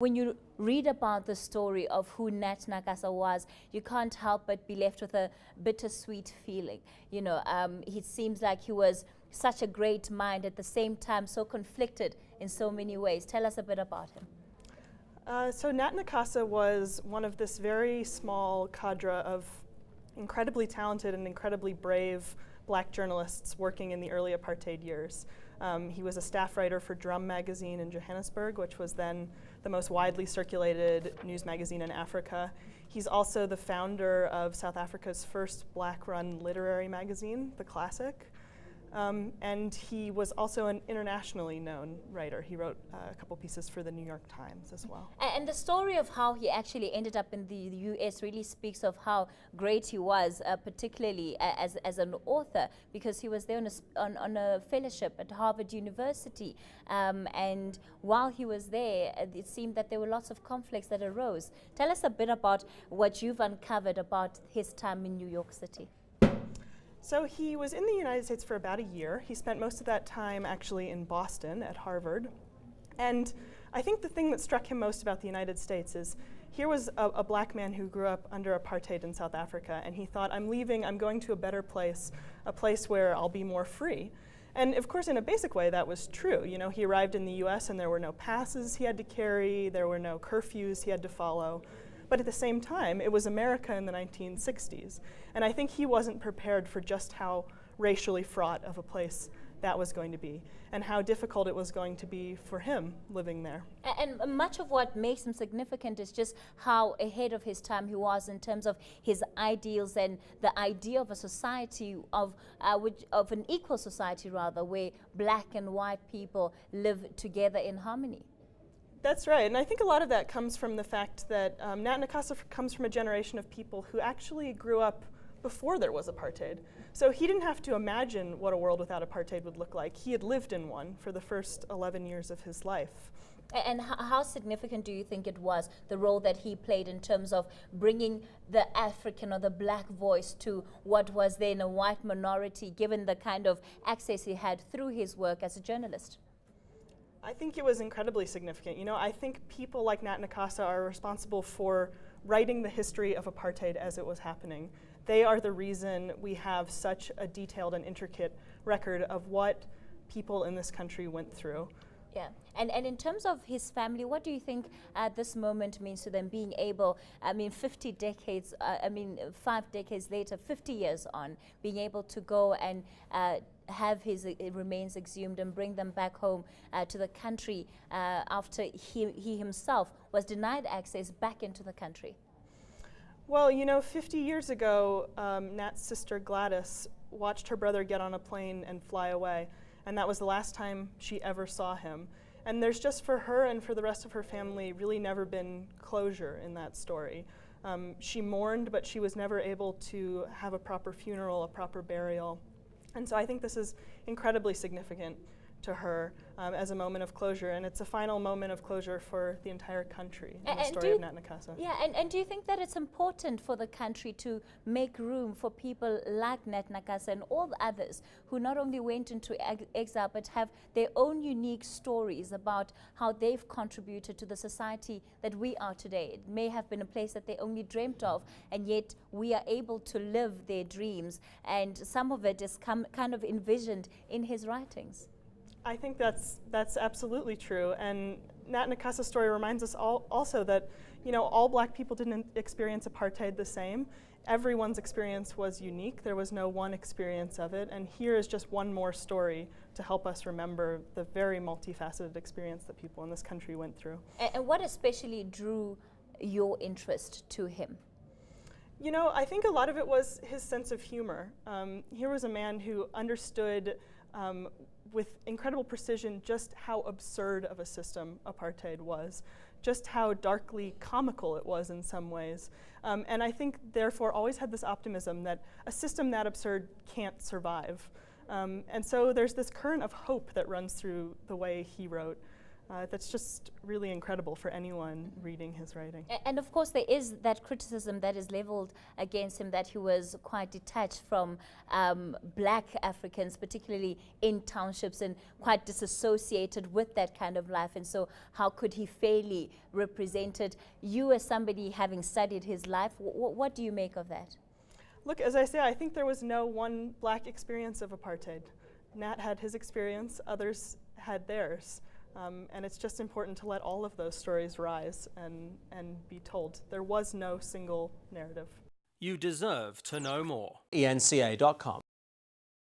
When you read about the story of who Nat Nakasa was, you can't help but be left with a bittersweet feeling. It seems like he was such a great mind, at the same time so conflicted in so many ways. Tell us a bit about him. So Nat Nakasa was one of this very small cadre of incredibly talented and incredibly brave black journalists working in the early apartheid years. He was a staff writer for Drum magazine in Johannesburg, which was then the most widely circulated news magazine in Africa. He's also the founder of South Africa's first black-run literary magazine, The Classic. And he was also an internationally known writer. He wrote a couple pieces for the New York Times as well. And the story of how he actually ended up in the US really speaks of how great he was, particularly as an author, because he was there on a fellowship at Harvard University. And while he was there, it seemed that there were lots of conflicts that arose. Tell us a bit about what you've uncovered about his time in New York City. So he was in the United States for about a year. He spent most of that time actually in Boston at Harvard. And I think the thing that struck him most about the United States is here was a black man who grew up under apartheid in South Africa, and he thought, I'm leaving, I'm going to a better place, a place where I'll be more free. And of course, in a basic way, that was true. He arrived in the US and there were no passes he had to carry, there were no curfews he had to follow. But at the same time, it was America in the 1960s. And I think he wasn't prepared for just how racially fraught of a place that was going to be, and how difficult it was going to be for him living there. And much of what makes him significant is just how ahead of his time he was in terms of his ideals and the idea of a society, of an equal society rather, where black and white people live together in harmony. That's right, and I think a lot of that comes from the fact that Nat Nakasa comes from a generation of people who actually grew up before there was apartheid. So he didn't have to imagine what a world without apartheid would look like. He had lived in one for the first 11 years of his life. And how significant do you think it was, the role that he played in terms of bringing the African or the black voice to what was then a white minority, given the kind of access he had through his work as a journalist? I think it was incredibly significant. I think people like Nat Nakasa are responsible for writing the history of apartheid as it was happening. They are the reason we have such a detailed and intricate record of what people in this country went through. Yeah, and in terms of his family, what do you think this moment means to them, being able, 50 decades, 5 decades later, 50 years on, being able to go and have his remains exhumed and bring them back home to the country after he himself was denied access back into the country? Well, 50 years ago, Nat's sister Gladys watched her brother get on a plane and fly away. And that was the last time she ever saw him. And there's just, for her and for the rest of her family, really never been closure in that story. She mourned, but she was never able to have a proper funeral, a proper burial. And so I think this is incredibly significant to her as a moment of closure, and it's a final moment of closure for the entire country in the story of Nat Nakasa. Yeah, and do you think that it's important for the country to make room for people like Nat Nakasa and all the others who not only went into exile but have their own unique stories about how they've contributed to the society that we are today? It may have been a place that they only dreamt of, and yet we are able to live their dreams, and some of it is kind of envisioned in his writings. I think that's absolutely true, and Nat Nakasa's story reminds us also that all black people didn't experience apartheid the same. Everyone's experience was unique. There was no one experience of it, and here is just one more story to help us remember the very multifaceted experience that people in this country went through. And what especially drew your interest to him? I think a lot of it was his sense of humor. Here was a man who understood with incredible precision just how absurd of a system apartheid was, just how darkly comical it was in some ways. And I think, therefore, always had this optimism that a system that absurd can't survive. And so there's this current of hope that runs through the way he wrote. That's just really incredible for anyone reading his writing. And of course, there is that criticism that is leveled against him, that he was quite detached from black Africans, particularly in townships, and quite disassociated with that kind of life. And so how could he fairly represent it? You, as somebody having studied his life, what do you make of that? Look, as I say, I think there was no one black experience of apartheid. Nat had his experience, others had theirs. And it's just important to let all of those stories rise and be told. There was no single narrative. You deserve to know more. eNCA.com.